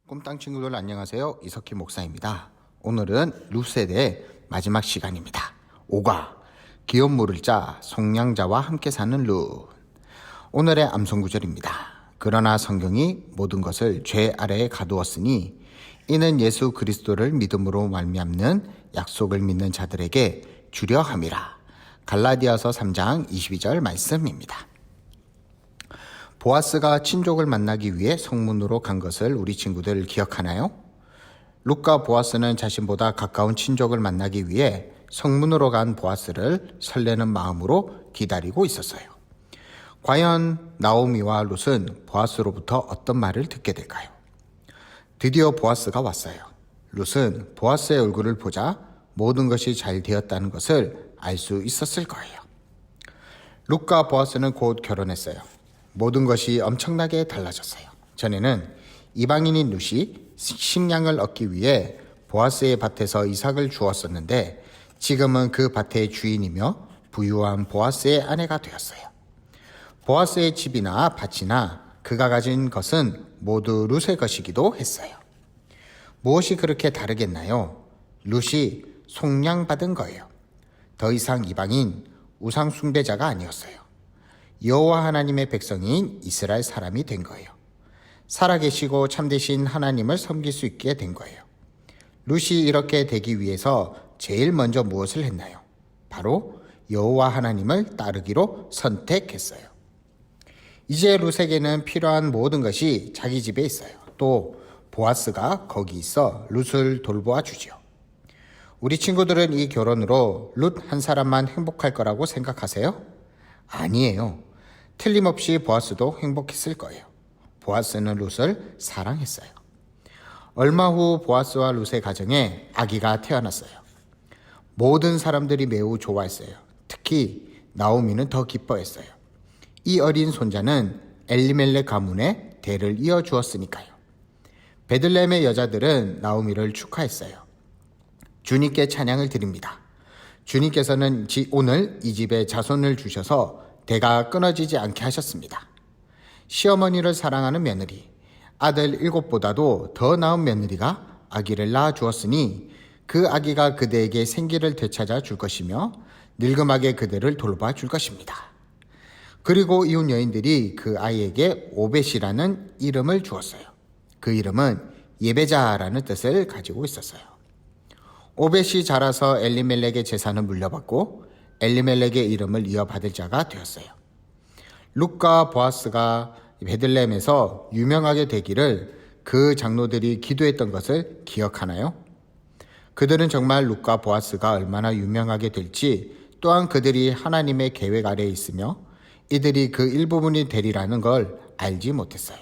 꿈땅 친구들 안녕하세요. 이석희 목사입니다. 오늘은 룻에 대해 마지막 시간입니다. 5가 기업 물을 자 속량자와 함께 사는 룻. 오늘의 암송 구절입니다. 그러나 성경이 모든 것을 죄 아래에 가두었으니 이는 예수 그리스도를 믿음으로 말미암는 약속을 믿는 자들에게 주려 함이라. 갈라디아서 3장 22절 말씀입니다. 보아스가 친족을 만나기 위해 성문으로 간 것을 우리 친구들 기억하나요? 룻과 보아스는 자신보다 가까운 친족을 만나기 위해 성문으로 간 보아스를 설레는 마음으로 기다리고 있었어요. 과연 나오미와 룻은 보아스로부터 어떤 말을 듣게 될까요? 드디어 보아스가 왔어요. 룻은 보아스의 얼굴을 보자 모든 것이 잘 되었다는 것을 알 수 있었을 거예요. 룻과 보아스는 곧 결혼했어요. 모든 것이 엄청나게 달라졌어요. 전에는 이방인인 룻이 식량을 얻기 위해 보아스의 밭에서 이삭을 주었었는데 지금은 그 밭의 주인이며 부유한 보아스의 아내가 되었어요. 보아스의 집이나 밭이나 그가 가진 것은 모두 룻의 것이기도 했어요. 무엇이 그렇게 다르겠나요? 룻이 속량받은 거예요. 더 이상 이방인, 우상 숭배자가 아니었어요. 여호와 하나님의 백성인 이스라엘 사람이 된 거예요. 살아계시고 참되신 하나님을 섬길 수 있게 된 거예요. 룻이 이렇게 되기 위해서 제일 먼저 무엇을 했나요? 바로 여호와 하나님을 따르기로 선택했어요. 이제 룻에게는 필요한 모든 것이 자기 집에 있어요. 또 보아스가 거기 있어 룻을 돌보아 주죠. 우리 친구들은 이 결혼으로 룻 한 사람만 행복할 거라고 생각하세요? 아니에요. 틀림없이 보아스도 행복했을 거예요. 보아스는 룻을 사랑했어요. 얼마 후 보아스와 룻의 가정에 아기가 태어났어요. 모든 사람들이 매우 좋아했어요. 특히 나오미는 더 기뻐했어요. 이 어린 손자는 엘리멜렉 가문의 대를 이어주었으니까요. 베들레헴의 여자들은 나오미를 축하했어요. 주님께 찬양을 드립니다. 주님께서는 오늘 이 집에 자손을 주셔서 대가 끊어지지 않게 하셨습니다. 시어머니를 사랑하는 며느리, 아들 7보다도 더 나은 며느리가 아기를 낳아 주었으니 그 아기가 그대에게 생기를 되찾아 줄 것이며 늙음하게 그대를 돌봐 줄 것입니다. 그리고 이웃 여인들이 그 아이에게 오벳이라는 이름을 주었어요. 그 이름은 예배자라는 뜻을 가지고 있었어요. 오벳이 자라서 엘리멜렉의 재산을 물려받고 엘리멜렉의 이름을 이어받을 자가 되었어요. 룻과 보아스가 베들레헴에서 유명하게 되기를 그 장로들이 기도했던 것을 기억하나요? 그들은 정말 룻과 보아스가 얼마나 유명하게 될지 또한 그들이 하나님의 계획 아래에 있으며 이들이 그 일부분이 되리라는 걸 알지 못했어요.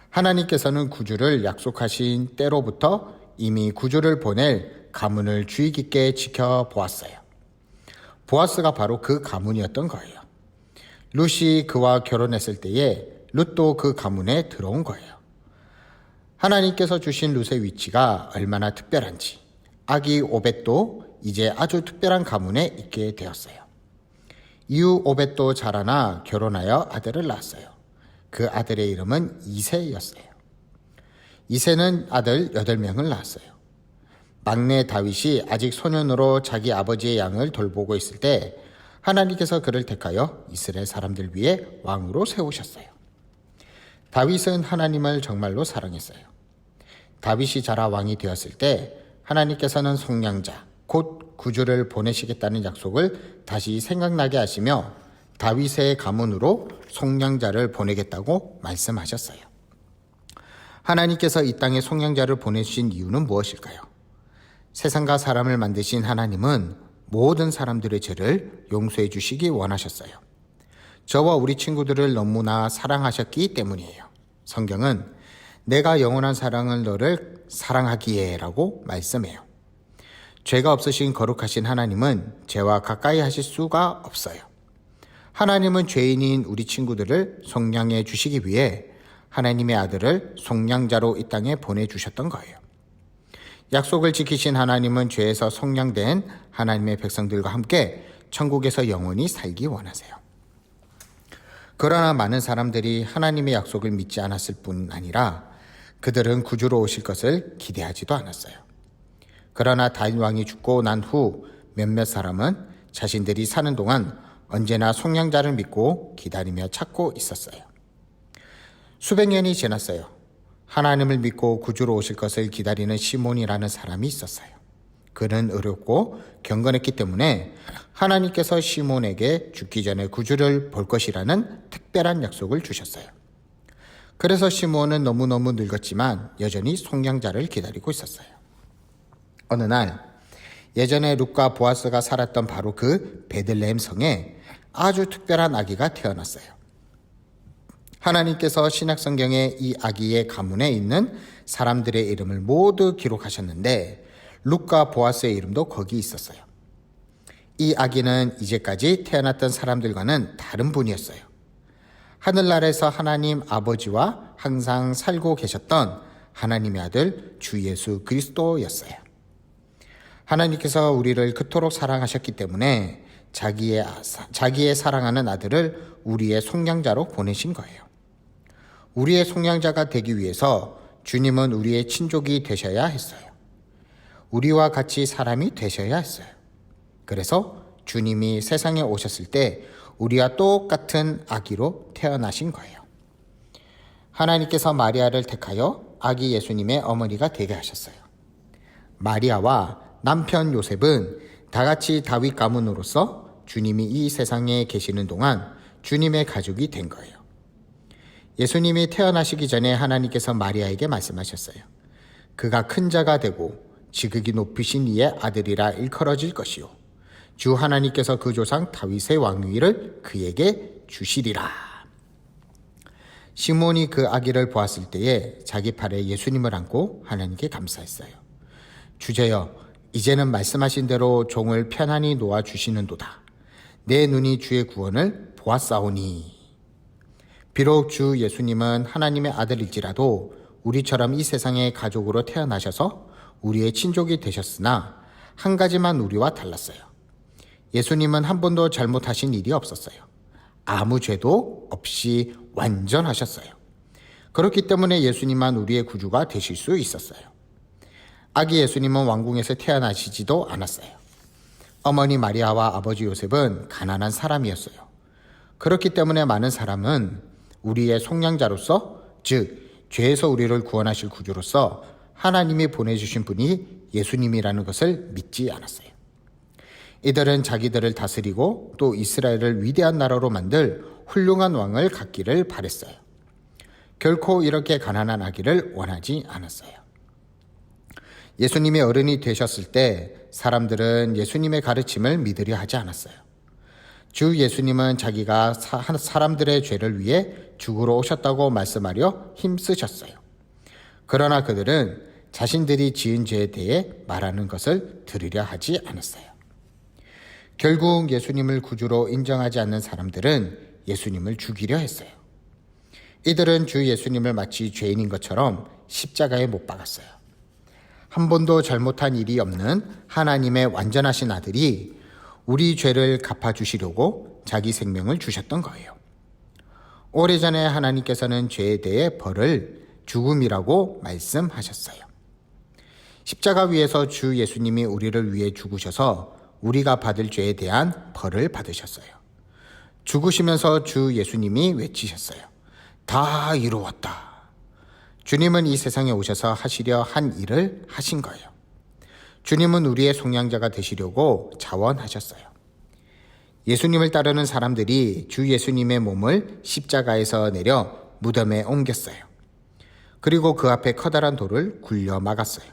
하나님께서는 구주를 약속하신 때로부터 이미 구주를 보낼 가문을 주의 깊게 지켜보았어요. 보아스가 바로 그 가문이었던 거예요. 룻이 그와 결혼했을 때에 룻도 그 가문에 들어온 거예요. 하나님께서 주신 룻의 위치가 얼마나 특별한지 아기 오벳도 이제 아주 특별한 가문에 있게 되었어요. 이후 오벳도 자라나 결혼하여 아들을 낳았어요. 그 아들의 이름은 이새였어요. 이새는 아들 8명을 낳았어요. 막내 다윗이 아직 소년으로 자기 아버지의 양을 돌보고 있을 때 하나님께서 그를 택하여 이스라엘 사람들 위해 왕으로 세우셨어요. 다윗은 하나님을 정말로 사랑했어요. 다윗이 자라 왕이 되었을 때 하나님께서는 속량자, 곧 구주를 보내시겠다는 약속을 다시 생각나게 하시며 다윗의 가문으로 속량자를 보내겠다고 말씀하셨어요. 하나님께서 이 땅에 속량자를 보내신 이유는 무엇일까요? 세상과 사람을 만드신 하나님은 모든 사람들의 죄를 용서해 주시기 원하셨어요. 저와 우리 친구들을 너무나 사랑하셨기 때문이에요. 성경은 내가 영원한 사랑을 너를 사랑하기에 라고 말씀해요. 죄가 없으신 거룩하신 하나님은 죄와 가까이 하실 수가 없어요. 하나님은 죄인인 우리 친구들을 속량해 주시기 위해 하나님의 아들을 속량자로 이 땅에 보내주셨던 거예요. 약속을 지키신 하나님은 죄에서 속량된 하나님의 백성들과 함께 천국에서 영원히 살기 원하세요. 그러나 많은 사람들이 하나님의 약속을 믿지 않았을 뿐 아니라 그들은 구주로 오실 것을 기대하지도 않았어요. 그러나 다윗 왕이 죽고 난 후 몇몇 사람은 자신들이 사는 동안 언제나 속량자를 믿고 기다리며 찾고 있었어요. 수백 년이 지났어요. 하나님을 믿고 구주로 오실 것을 기다리는 시몬이라는 사람이 있었어요. 그는 어렵고 경건했기 때문에 하나님께서 시몬에게 죽기 전에 구주를 볼 것이라는 특별한 약속을 주셨어요. 그래서 시몬은 너무너무 늙었지만 여전히 속량자를 기다리고 있었어요. 어느 날 예전에 룻과 보아스가 살았던 바로 그 베들레헴 성에 아주 특별한 아기가 태어났어요. 하나님께서 신약성경에 이 아기의 가문에 있는 사람들의 이름을 모두 기록하셨는데 룻과 보아스의 이름도 거기 있었어요. 이 아기는 이제까지 태어났던 사람들과는 다른 분이었어요. 하늘나라에서 하나님 아버지와 항상 살고 계셨던 하나님의 아들 주 예수 그리스도였어요. 하나님께서 우리를 그토록 사랑하셨기 때문에 자기의 사랑하는 아들을 우리의 속량자로 보내신 거예요. 우리의 속량자가 되기 위해서 주님은 우리의 친족이 되셔야 했어요. 우리와 같이 사람이 되셔야 했어요. 그래서 주님이 세상에 오셨을 때 우리와 똑같은 아기로 태어나신 거예요. 하나님께서 마리아를 택하여 아기 예수님의 어머니가 되게 하셨어요. 마리아와 남편 요셉은 다같이 다윗 가문으로서 주님이 이 세상에 계시는 동안 주님의 가족이 된 거예요. 예수님이 태어나시기 전에 하나님께서 마리아에게 말씀하셨어요. 그가 큰 자가 되고 지극히 높으신 이의 아들이라 일컬어질 것이요 주 하나님께서 그 조상 다윗의 왕위를 그에게 주시리라. 시몬이 그 아기를 보았을 때에 자기 팔에 예수님을 안고 하나님께 감사했어요. 주제여, 이제는 말씀하신 대로 종을 편안히 놓아주시는도다. 내 눈이 주의 구원을 보았사오니. 비록 주 예수님은 하나님의 아들일지라도 우리처럼 이 세상의 가족으로 태어나셔서 우리의 친족이 되셨으나 한 가지만 우리와 달랐어요. 예수님은 한 번도 잘못하신 일이 없었어요. 아무 죄도 없이 완전하셨어요. 그렇기 때문에 예수님만 우리의 구주가 되실 수 있었어요. 아기 예수님은 왕궁에서 태어나시지도 않았어요. 어머니 마리아와 아버지 요셉은 가난한 사람이었어요. 그렇기 때문에 많은 사람은 우리의 속량자로서, 즉 죄에서 우리를 구원하실 구주로서 하나님이 보내주신 분이 예수님이라는 것을 믿지 않았어요. 이들은 자기들을 다스리고 또 이스라엘을 위대한 나라로 만들 훌륭한 왕을 갖기를 바랬어요. 결코 이렇게 가난한 아기를 원하지 않았어요. 예수님이 어른이 되셨을 때 사람들은 예수님의 가르침을 믿으려 하지 않았어요. 주 예수님은 자기가 사람들의 죄를 위해 죽으러 오셨다고 말씀하려 힘쓰셨어요. 그러나 그들은 자신들이 지은 죄에 대해 말하는 것을 들으려 하지 않았어요. 결국 예수님을 구주로 인정하지 않는 사람들은 예수님을 죽이려 했어요. 이들은 주 예수님을 마치 죄인인 것처럼 십자가에 못 박았어요. 한 번도 잘못한 일이 없는 하나님의 완전하신 아들이 우리 죄를 갚아주시려고 자기 생명을 주셨던 거예요. 오래전에 하나님께서는 죄에 대해 벌을 죽음이라고 말씀하셨어요. 십자가 위에서 주 예수님이 우리를 위해 죽으셔서 우리가 받을 죄에 대한 벌을 받으셨어요. 죽으시면서 주 예수님이 외치셨어요. 다 이루었다. 주님은 이 세상에 오셔서 하시려 한 일을 하신 거예요. 주님은 우리의 속량자가 되시려고 자원하셨어요. 예수님을 따르는 사람들이 주 예수님의 몸을 십자가에서 내려 무덤에 옮겼어요. 그리고 그 앞에 커다란 돌을 굴려 막았어요.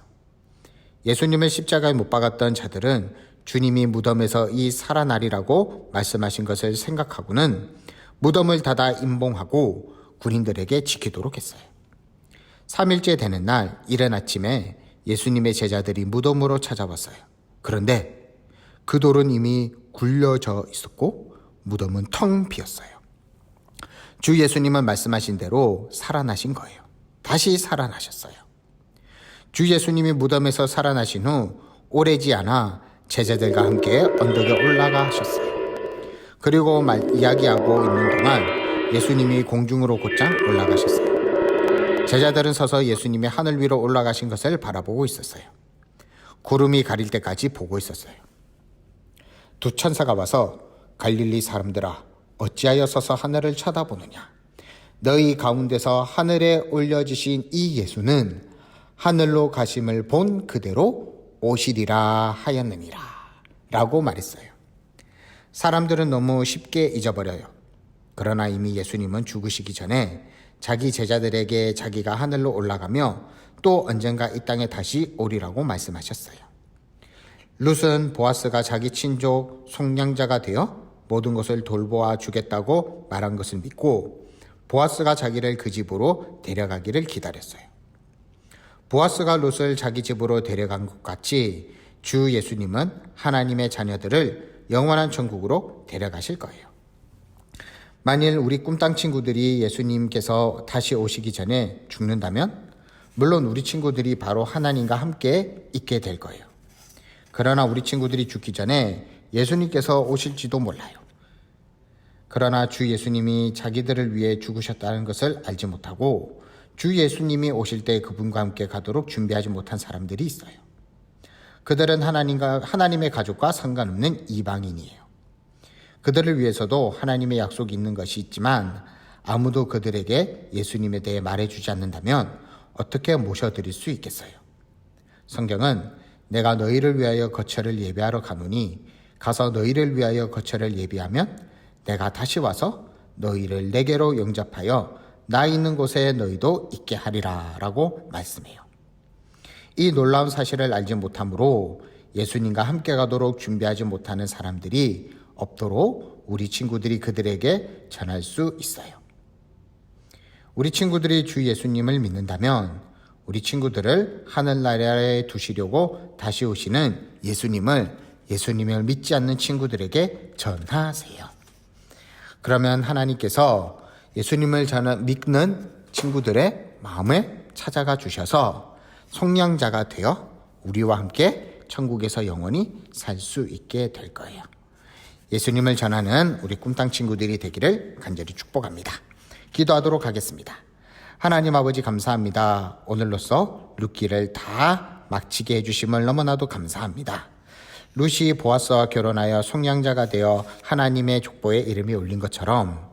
예수님을 십자가에 못 박았던 자들은 주님이 무덤에서 이 살아나리라고 말씀하신 것을 생각하고는 무덤을 닫아 임봉하고 군인들에게 지키도록 했어요. 3일째 되는 날 이른 아침에 예수님의 제자들이 무덤으로 찾아왔어요. 그런데 그 돌은 이미 굴려져 있었고 무덤은 텅 비었어요. 주 예수님은 말씀하신 대로 살아나신 거예요. 다시 살아나셨어요. 주 예수님이 무덤에서 살아나신 후 오래지 않아 제자들과 함께 언덕에 올라가셨어요. 그리고 이야기하고 있는 동안 예수님이 공중으로 곧장 올라가셨어요. 제자들은 서서 예수님이 하늘 위로 올라가신 것을 바라보고 있었어요. 구름이 가릴 때까지 보고 있었어요. 두 천사가 와서 갈릴리 사람들아 어찌하여 서서 하늘을 쳐다보느냐. 너희 가운데서 하늘에 올려지신 이 예수는 하늘로 가심을 본 그대로 오시리라 하였느니라 라고 말했어요. 사람들은 너무 쉽게 잊어버려요. 그러나 이미 예수님은 죽으시기 전에 자기 제자들에게 자기가 하늘로 올라가며 또 언젠가 이 땅에 다시 오리라고 말씀하셨어요. 룻은 보아스가 자기 친족 속량자가 되어 모든 것을 돌보아 주겠다고 말한 것을 믿고 보아스가 자기를 그 집으로 데려가기를 기다렸어요. 보아스가 룻을 자기 집으로 데려간 것 같이 주 예수님은 하나님의 자녀들을 영원한 천국으로 데려가실 거예요. 만일 우리 꿈땅 친구들이 예수님께서 다시 오시기 전에 죽는다면 물론 우리 친구들이 바로 하나님과 함께 있게 될 거예요. 그러나 우리 친구들이 죽기 전에 예수님께서 오실지도 몰라요. 그러나 주 예수님이 자기들을 위해 죽으셨다는 것을 알지 못하고 주 예수님이 오실 때 그분과 함께 가도록 준비하지 못한 사람들이 있어요. 그들은 하나님의 가족과 상관없는 이방인이에요. 그들을 위해서도 하나님의 약속이 있는 것이 있지만 아무도 그들에게 예수님에 대해 말해주지 않는다면 어떻게 모셔드릴 수 있겠어요? 성경은 내가 너희를 위하여 거처를 예비하러 가노니 가서 너희를 위하여 거처를 예비하면 내가 다시 와서 너희를 내게로 영접하여 나 있는 곳에 너희도 있게 하리라 라고 말씀해요. 이 놀라운 사실을 알지 못하므로 예수님과 함께 가도록 준비하지 못하는 사람들이 없도록 우리 친구들이 그들에게 전할 수 있어요. 우리 친구들이 주 예수님을 믿는다면 우리 친구들을 하늘나라에 두시려고 다시 오시는 예수님을 믿지 않는 친구들에게 전하세요. 그러면 하나님께서 예수님을 믿는 친구들의 마음에 찾아가 주셔서 속량자가 되어 우리와 함께 천국에서 영원히 살 수 있게 될 거예요. 예수님을 전하는 우리 꿈땅 친구들이 되기를 간절히 축복합니다. 기도하도록 하겠습니다. 하나님 아버지 감사합니다. 오늘로써 룻기를 다 마치게 해주심을 너무나도 감사합니다. 룻이 보아스와 결혼하여 속량자가 되어 하나님의 족보에 이름이 올린 것처럼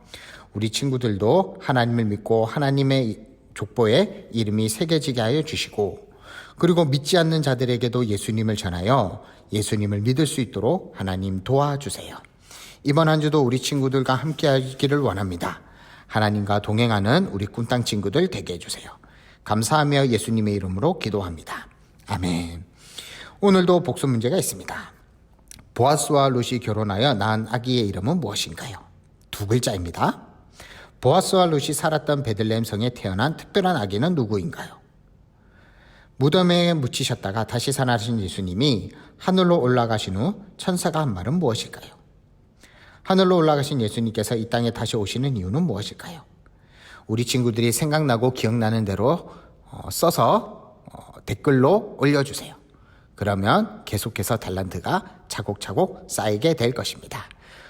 우리 친구들도 하나님을 믿고 하나님의 족보에 이름이 새겨지게 하여 주시고 그리고 믿지 않는 자들에게도 예수님을 전하여 예수님을 믿을 수 있도록 하나님 도와주세요. 이번 한 주도 우리 친구들과 함께 하기를 원합니다. 하나님과 동행하는 우리 꿈땅 친구들 되게 해주세요. 감사하며 예수님의 이름으로 기도합니다. 아멘. 오늘도 복습 문제가 있습니다. 보아스와 룻이 결혼하여 낳은 아기의 이름은 무엇인가요? 두 글자입니다. 보아스와 룻이 살았던 베들레헴 성에 태어난 특별한 아기는 누구인가요? 무덤에 묻히셨다가 다시 살아나신 예수님이 하늘로 올라가신 후 천사가 한 말은 무엇일까요? 하늘로 올라가신 예수님께서 이 땅에 다시 오시는 이유는 무엇일까요? 우리 친구들이 생각나고 기억나는 대로 써서 댓글로 올려주세요. 그러면 계속해서 달란트가 차곡차곡 쌓이게 될 것입니다.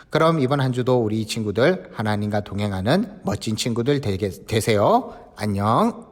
그럼 이번 한 주도 우리 친구들 하나님과 동행하는 멋진 친구들 되세요. 안녕.